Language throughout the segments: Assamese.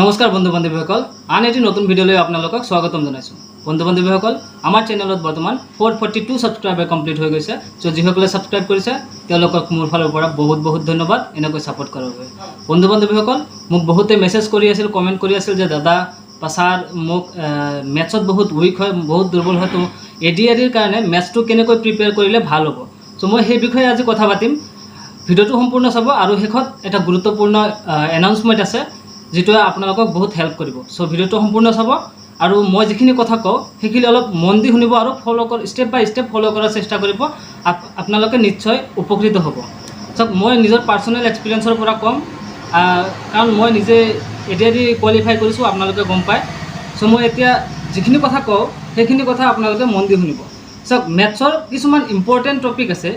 নমস্কাৰ বন্ধু বান্ধৱীসকল, আন এটি নতুন ভিডিঅ'লৈ আপোনালোকক স্বাগতম জনাইছোঁ। বন্ধু বান্ধৱীসকল, আমাৰ চেনেলত বৰ্তমান 442 ছাবস্ক্ৰাইবাৰ কমপ্লিট হৈ গৈছে। চ' যিসকলে ছাবস্ক্ৰাইব কৰিছে তেওঁলোকক মোৰ ফালৰ পৰা বহুত বহুত ধন্যবাদ এনেকৈ ছাপোৰ্ট কৰাৰ বাবে। বন্ধু বান্ধৱীসকল, মোক বহুতে মেছেজ কৰি আছিল, কমেণ্ট কৰি আছিল যে দাদা বা ছাৰ মোক মেথছত বহুত উইক হয়, বহুত দুৰ্বল হয়, তো ADREৰ কাৰণে মেথছটো কেনেকৈ প্ৰিপেয়াৰ কৰিলে ভাল হ'ব। চ' মই সেই বিষয়ে আজি কথা পাতিম। ভিডিঅ'টো সম্পূৰ্ণ চাব আৰু শেষত এটা গুৰুত্বপূৰ্ণ এনাউন্সমেণ্ট আছে যিটোৱে আপোনালোকক বহুত হেল্প কৰিব। চ' ভিডিঅ'টো সম্পূৰ্ণ চাব আৰু মই যিখিনি কথা কওঁ সেইখিনি অলপ মন দি শুনিব আৰু ষ্টেপ বাই ষ্টেপ ফ'ল' কৰাৰ চেষ্টা কৰিব। আপোনালোকে নিশ্চয় উপকৃত হ'ব। চাওক, মই নিজৰ পাৰ্চনেল এক্সপিৰিয়েঞ্চৰ পৰা ক'ম, কাৰণ মই নিজে ADRE কোৱালিফাই কৰিছোঁ, আপোনালোকে গম পায়। চ' মই এতিয়া যিখিনি কথা কওঁ সেইখিনি কথা আপোনালোকে মন দি শুনিব। চাওক, মেথছৰ কিছুমান ইম্পৰ্টেণ্ট টপিক আছে,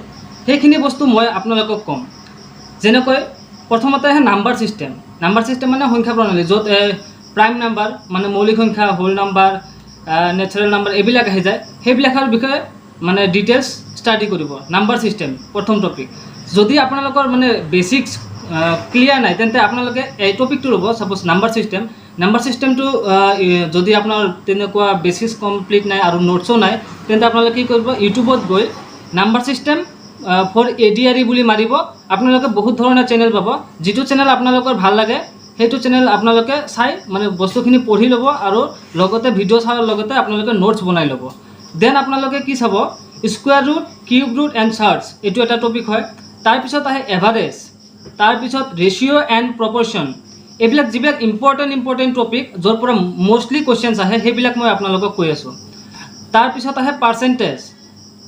সেইখিনি বস্তু মই আপোনালোকক ক'ম। যেনেকৈ প্ৰথমতে আহে নাম্বাৰ ছিষ্টেম। নাম্বাৰ ছিষ্টেম মানে সংখ্যা প্ৰণালী, য'ত প্ৰাইম নাম্বাৰ মানে মৌলিক সংখ্যা, হোল নাম্বাৰ, নেচাৰেল নাম্বাৰ এইবিলাক আহি যায়। সেইবিলাকৰ বিষয়ে মানে ডিটেইলছ ষ্টাডি কৰিব। নাম্বাৰ ছিষ্টেম প্ৰথম টপিক। যদি আপোনালোকৰ মানে বেছিক্স ক্লিয়াৰ নাই তেন্তে আপোনালোকে এই টপিকটো ল'ব। Suppose number system. নাম্বাৰ ছিষ্টেমটো যদি আপোনাৰ তেনেকুৱা বেছিক্স কমপ্লিট নাই আৰু নোটছো নাই তেন্তে আপোনালোকে কি কৰিব, ইউটিউবত গৈ নাম্বাৰ ছিষ্টেম ফৰ ADRE বুলি মাৰিব। আপোনালোকে বহুত ধৰণৰ চেনেল পাব। যিটো চেনেল আপোনালোকৰ ভাল লাগে সেইটো চেনেল আপোনালোকে চাই মানে বস্তুখিনি পঢ়ি ল'ব আৰু লগতে ভিডিঅ' চোৱাৰ লগতে আপোনালোকে নোটছ বনাই ল'ব। দেন আপোনালোকে কি চাব, square root, cube root and charts, এইটো এটা টপিক হয়। তাৰপিছত আহে এভাৰেজ, তাৰপিছত ৰেচিঅ' এণ্ড প্ৰপৰ্শ্যন। এইবিলাক যিবিলাক ইম্পৰ্টেণ্ট টপিক য'ৰ পৰা মষ্টলি কুৱেশ্যনছ আহে সেইবিলাক মই আপোনালোকক কৈ আছোঁ। তাৰপিছত আহে পাৰ্চেণ্টেজ,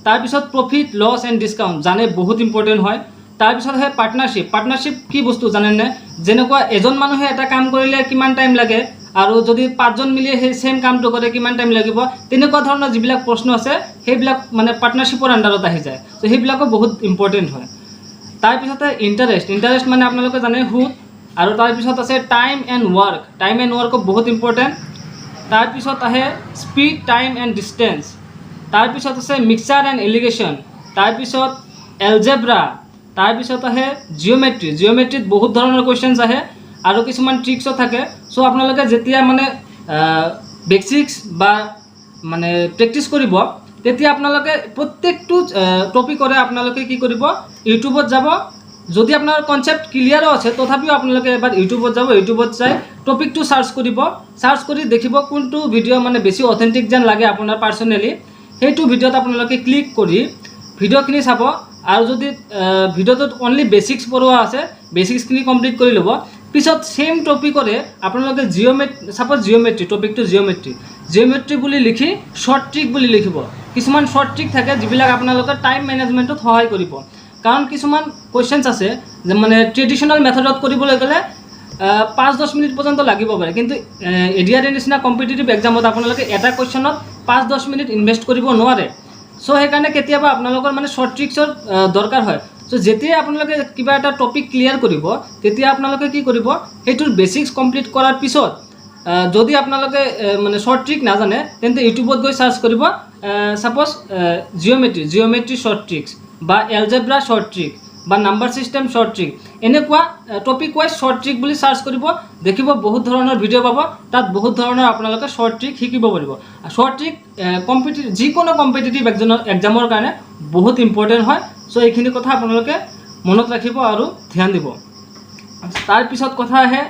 তাৰপিছত প্ৰফিট, লছ এণ্ড ডিছকাউণ্ট, জানে বহুত ইম্পৰ্টেণ্ট হয়। তাৰপিছত আহে পাৰ্টনাৰশ্বিপ। পাৰ্টনাৰশ্বিপ কি বস্তু জানেনে? যেনেকুৱা এজন মানুহে এটা কাম কৰিলে কিমান টাইম লাগে আৰু যদি 5জন মিলি সেই ছেইম কামটো কৰে কিমান টাইম লাগিব, তেনেকুৱা ধৰণৰ যিবিলাক প্ৰশ্ন আছে সেইবিলাক মানে পাৰ্টনাৰশ্বিপৰ আণ্ডাৰত আহি যায়। ত' সেইবিলাকো বহুত ইম্পৰ্টেণ্ট হয়। তাৰপিছতে ইণ্টাৰেষ্ট মানে আপোনালোকে জানে সুদ। আৰু তাৰপিছত আছে time and work. Time and ৱৰ্কো বহুত ইম্পৰ্টেণ্ট। তাৰপিছত আহে স্পীড, টাইম এণ্ড ডিষ্টেঞ্চ। তাৰপিছত আছে মিক্সাৰ এণ্ড এলিগেশ্যন। তাৰপিছত এলজেব্ৰা। তাৰপিছত আহে জিঅ'মেট্ৰিত বহুত ধৰণৰ কুৱেশ্যনছ আহে আৰু কিছুমান ট্ৰিক্সো থাকে। চ' আপোনালোকে যেতিয়া মানে বেছিক্স বা মানে প্ৰেক্টিছ কৰিব তেতিয়া আপোনালোকে প্ৰত্যেকটো টপিকৰে আপোনালোকে কি কৰিব, ইউটিউবত যাব। যদি আপোনাৰ কনচেপ্ট ক্লিয়াৰো আছে তথাপিও আপোনালোকে এবাৰ ইউটিউবত যাব। ইউটিউবত চাই টপিকটো চাৰ্চ কৰিব। চাৰ্চ কৰি দেখিব কোনটো ভিডিঅ' মানে বেছি অথেণ্টিক যেন লাগে আপোনাৰ পাৰ্চনেলি, সেইটো ভিডিঅ'ত আপোনালোকে ক্লিক কৰি ভিডিঅ'খিনি চাব। আৰু যদি ভিডিঅ'টোত অনলি বেছিক্স পঢ়োৱা আছে, বেছিক্সখিনি কমপ্লিট কৰি ল'ব। পিছত ছেইম টপিকৰে আপোনালোকে ছাপ'জ টপিকটো জিঅ'মেট্ৰি বুলি লিখি শ্বৰ্ট ট্ৰিক বুলি লিখিব। কিছুমান শ্বৰ্ট ট্ৰিক থাকে যিবিলাক আপোনালোকে টাইম মেনেজমেণ্টত সহায় কৰিব। কাৰণ কিছুমান কুৱেশ্যনছ আছে যে মানে ট্ৰেডিশ্যনেল মেথডত কৰিবলৈ গ'লে 5-10 মিনিট পৰ্যন্ত লাগিব পাৰে, কিন্তু ADRE নিচিনা কম্পিটিটিভ এক্সামত আপোনালোকে এটা কুৱেশ্যনত 5-10 মিনিট ইনভেষ্ট কৰিব নোৱাৰে। চ' সেইকাৰণে কেতিয়াবা আপোনালোকৰ মানে শ্বৰ্ট ট্ৰিক্সৰ দৰকাৰ হয়। চ' যেতিয়াই আপোনালোকে কিবা এটা টপিক ক্লিয়াৰ কৰিব তেতিয়া আপোনালোকে কি কৰিব, সেইটোৰ বেছিক্স কমপ্লিট কৰাৰ পিছত যদি আপোনালোকে মানে শ্বৰ্ট ট্ৰিক নাজানে তেন্তে ইউটিউবত গৈ চাৰ্চ কৰিব, ছাপ'জ জিঅ'মেট্ৰি শ্বৰ্ট ট্ৰিক্স বা এলজেব্ৰা শ্বৰ্ট ট্ৰিক বা নাম্বাৰ ছিষ্টেম শ্বৰ্ট ট্ৰিক, এনেকুৱা টপিক ৱাইজ শ্বৰ্ট ট্ৰিক বুলি চাৰ্চ কৰিব। দেখিব বহুত ধৰণৰ ভিডিঅ' পাব, তাত বহুত ধৰণৰ আপোনালোকে শ্বৰ্ট ট্ৰিক শিকিব পাৰিব। শ্বৰ্ট ট্ৰিক যিকোনো কম্পিটিটিভ এক্সামৰ কাৰণে বহুত ইম্পৰ্টেণ্ট হয়। চ' এইখিনি কথা আপোনালোকে মনত ৰাখিব আৰু ধ্যান দিব। তাৰপিছত কথা আহে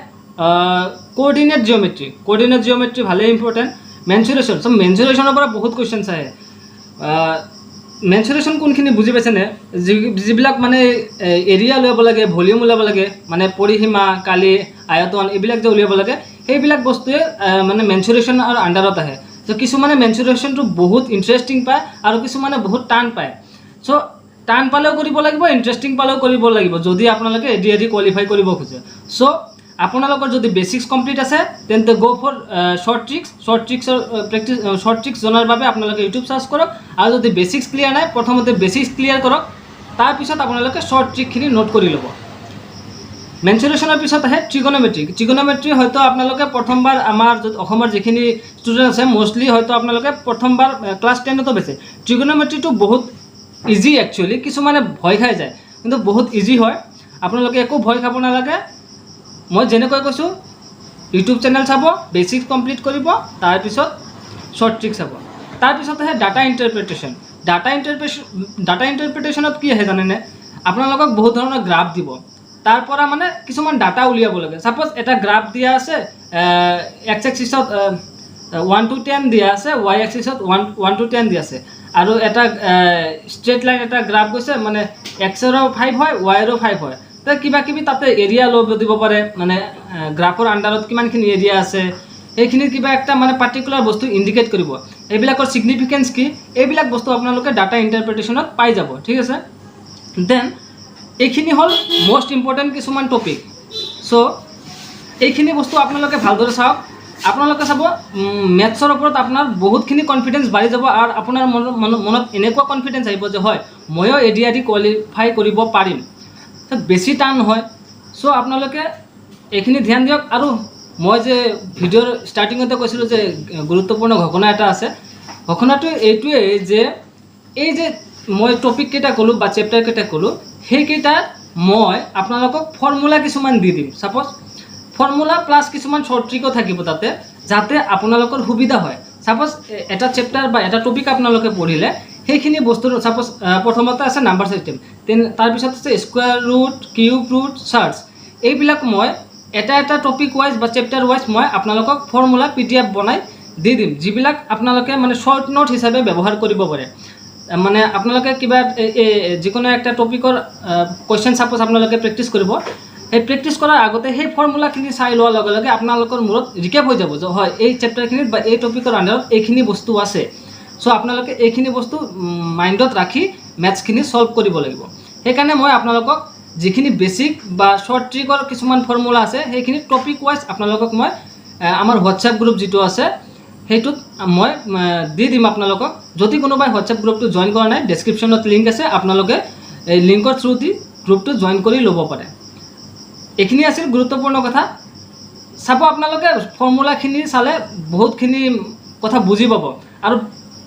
কোঅৰ্ডিনেট জিঅ'মেট্ৰি ভালেই ইম্পৰ্টেণ্ট। মেনচুৰেশ্যন। চ' মেনচুৰেশ্যনৰ পৰা বহুত কুৱেশ্যনছ আহে। মেনচুৰেশ্যন কোনখিনি বুজি পাইছেনে? যিবিলাক মানে এৰিয়া উলিয়াব লাগে, ভলিউম উলিয়াব লাগে, মানে পৰিসীমা, কালি, আয়তন এইবিলাক যে উলিয়াব লাগে, সেইবিলাক বস্তুৱে মানে মেনচুৰেশ্যনৰ আণ্ডাৰত আহে। চ' কিছুমানে মেনচুৰেশ্যনটো বহুত ইণ্টাৰেষ্টিং পায় আৰু কিছুমানে বহুত টান পায়। চ' টান পালেও কৰিব লাগিব, ইণ্টাৰেষ্টিং পালেও কৰিব লাগিব যদি আপোনালোকে ADRE কোৱালিফাই কৰিব খোজে। চ' আপোনালোকৰ যদি বেছিক্স কমপ্লিট আছে তেন্তে গ' ফৰ শ্বৰ্ট ট্ৰিক্স জনাৰ বাবে আপোনালোকে ইউটিউব চাৰ্চ কৰক। আৰু যদি বেছিক্স ক্লিয়াৰ নাই প্ৰথমতে বেছিক্স ক্লিয়াৰ কৰক, তাৰপিছত আপোনালোকে শ্বৰ্ট ট্ৰিকখিনি নোট কৰি ল'ব। মেনচুৰেশ্যনৰ পিছত আহে ট্ৰিগনমেট্ৰি হয়তো আপোনালোকে প্ৰথমবাৰ আমাৰ অসমৰ যিখিনি ষ্টুডেণ্ট আছে মষ্টলি হয়তো আপোনালোকে প্ৰথমবাৰ ক্লাছ 10তো পাইছে। ট্ৰিগনমেট্ৰিটো বহুত ইজি একচুৱেলি, কিছুমানে ভয় খাই যায় কিন্তু বহুত ইজি হয়। আপোনালোকে একো ভয় খাব নালাগে। মই যেনেকৈ কৈছোঁ ইউটিউব চেনেল চাব, বেচিক্স কমপ্লিট কৰিব, তাৰপিছত শ্বৰ্ট ট্ৰিক চাব, তাৰপিছত আহে ডাটা ইণ্টাৰপ্ৰিটেশ্যন। ডাটা ইণ্টাৰপ্ৰিটেশ্যনত কি আহে জানেনে? আপোনালোকক বহুত ধৰণৰ গ্ৰাফ দিব, তাৰ পৰা মানে কিছুমান ডাটা উলিয়াব লাগে। ছাপ'জ এটা গ্ৰাফ দিয়া আছে, এক্স এক্সিছত 1 to 10 দিয়া আছে, ৱাই এক্সিছত 1 to 10 দিয়া আছে, আৰু এটা ষ্ট্ৰেইট লাইন এটা গ্ৰাফ গৈছে, মানে এক্সৰো 5 হয়, ৱাইৰো 5 হয়। তো কিবা কিবি তাতে এৰিয়া ল'ব দিব পাৰে, মানে গ্ৰাফৰ আণ্ডাৰত কিমানখিনি এৰিয়া আছে, সেইখিনিৰ কিবা একটা মানে পাৰ্টিকুলাৰ বস্তু ইণ্ডিকেট কৰিব। এইবিলাকৰ ছিগনিফিকেঞ্চ কি, এইবিলাক বস্তু আপোনালোকে ডাটা ইণ্টাৰপ্ৰিটেশ্যনত পাই যাব, ঠিক আছে। দেন এইখিনি হ'ল মষ্ট ইম্পৰ্টেণ্ট কিছুমান টপিক। চ' এইখিনি বস্তু আপোনালোকে ভালদৰে চাওক। আপোনালোকে চাব মেথছৰ ওপৰত আপোনাৰ বহুতখিনি কনফিডেঞ্চ বাঢ়ি যাব, আৰু আপোনাৰ মনত এনেকুৱা কনফিডেঞ্চ আহিব যে হয় ময়ো ADRE কোৱালিফাই কৰিব পাৰিম। বেছি টান নহয়। চ' আপোনালোকে এইখিনি ধ্যান দিয়ক। আৰু মই যে ভিডিঅ'ৰ ষ্টাৰ্টিঙতে কৈছিলোঁ যে গুৰুত্বপূৰ্ণ ঘোষণা এটা আছে, ঘোষণাটো এইটোৱেই যে এই যে মই টপিক কেইটা ক'লোঁ বা চেপ্টাৰ কেইটা ক'লোঁ, সেইকেইটাত মই আপোনালোকক ফৰ্মুলা কিছুমান দি দিম। ছাপ'জ ফৰ্মুলা প্লাছ কিছুমান শ্বৰ্ট ট্ৰিকো থাকিব তাতে, যাতে আপোনালোকৰ সুবিধা হয়। ছাপ'জ এটা চেপ্টাৰ বা এটা টপিক আপোনালোকে পঢ়িলে সেইখিনি বস্তুৰ ছাপ'জ প্ৰথমতে আছে নাম্বাৰ ছিষ্টেম, তাৰপিছত আছে square root, cube root, surds. এইবিলাক মই এটা টপিক ৱাইজ বা চেপ্টাৰ ৱাইজ মই আপোনালোকক ফৰ্মুলা PDF বনাই দি দিম, যিবিলাক আপোনালোকে মানে শ্বৰ্ট নোট হিচাপে ব্যৱহাৰ কৰিব পাৰে। মানে আপোনালোকে কিবা যিকোনো একটা টপিকৰ কুৱেশ্যন ছাপ'জ আপোনালোকে প্ৰেক্টিছ কৰিব, সেই প্ৰেক্টিছ কৰাৰ আগতে সেই ফৰ্মুলাখিনি চাই লোৱাৰ লগে লগে আপোনালোকৰ মূৰত ৰিকেপ হৈ যাব যে হয় এই চেপ্টাৰখিনিত বা এই টপিকৰ আণ্ডাৰত এইখিনি বস্তু আছে। চ' আপোনালোকে এইখিনি বস্তু মাইণ্ডত ৰাখি মেথছখিনি ছল্ভ কৰিব লাগিব। সেইকাৰণে মই আপোনালোকক যিখিনি বেচিক বা শ্বৰ্ট ট্ৰিকৰ কিছুমান ফৰ্মুলা আছে সেইখিনি টপিক ৱাইজ আপোনালোকক মই আমাৰ হোৱাটছএপ গ্ৰুপ যিটো আছে সেইটোত মই দি দিম আপোনালোকক। যদি কোনোবাই হোৱাটছএপ গ্ৰুপটো জইন কৰা নাই, ডেছক্ৰিপশ্যনত লিংক আছে, আপোনালোকে এই লিংকৰ থ্ৰু দি গ্ৰুপটো জইন কৰি ল'ব পাৰে। এইখিনি আছিল গুৰুত্বপূৰ্ণ কথা। চাব আপোনালোকে ফৰ্মুলাখিনি চালে বহুতখিনি কথা বুজি পাব। আৰু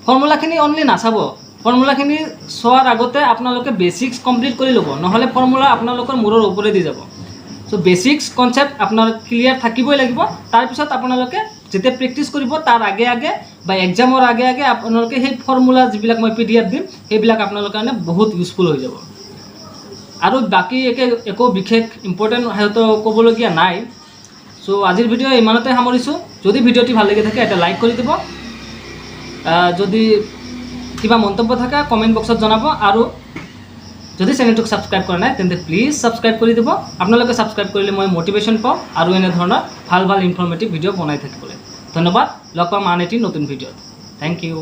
ফৰ্মুলাখিনি অনলি নাচাব, ফৰ্মুলাখিনি চোৱাৰ আগতে আপোনালোকে বেচিক্স কমপ্লিট কৰি ল'ব, নহ'লে ফৰ্মুলা আপোনালোকৰ মূৰৰ ওপৰেদি যাব। চ' বেচিক্স কনচেপ্ট আপোনাৰ ক্লিয়াৰ থাকিবই লাগিব। তাৰপিছত আপোনালোকে যেতিয়া প্ৰেক্টিছ কৰিব তাৰ আগে আগে বা এক্সামৰ আগে আগে আপোনালোকে সেই ফৰ্মুলা যিবিলাক মই PDF দিম সেইবিলাক আপোনালোকৰ কাৰণে বহুত ইউজফুল হৈ যাব। আৰু বাকী একো বিশেষ ইম্পৰ্টেণ্ট হয়তো ক'বলগীয়া নাই। চ' আজিৰ ভিডিঅ' ইমানতে সামৰিছোঁ। যদি ভিডিঅ'টি ভাল লাগি থাকে এটা লাইক কৰি দিব, যদি কিবা মন্তব্য থাকে কমেণ্ট বক্সত জনাব, আৰু যদি চেনেলটোক ছাবস্ক্ৰাইব কৰা নাই তেন্তে প্লিজ ছাবস্ক্ৰাইব কৰি দিব। আপোনালোকে ছাবস্ক্ৰাইব কৰিলে মই মটিভেশ্যন পাওঁ আৰু এনেধৰণৰ ভাল ইনফৰ্মেটিভ ভিডিঅ' বনাই থাকিবলৈ। ধন্যবাদ। লগ পাম আন এটি নতুন ভিডিঅ'ত। Thank U.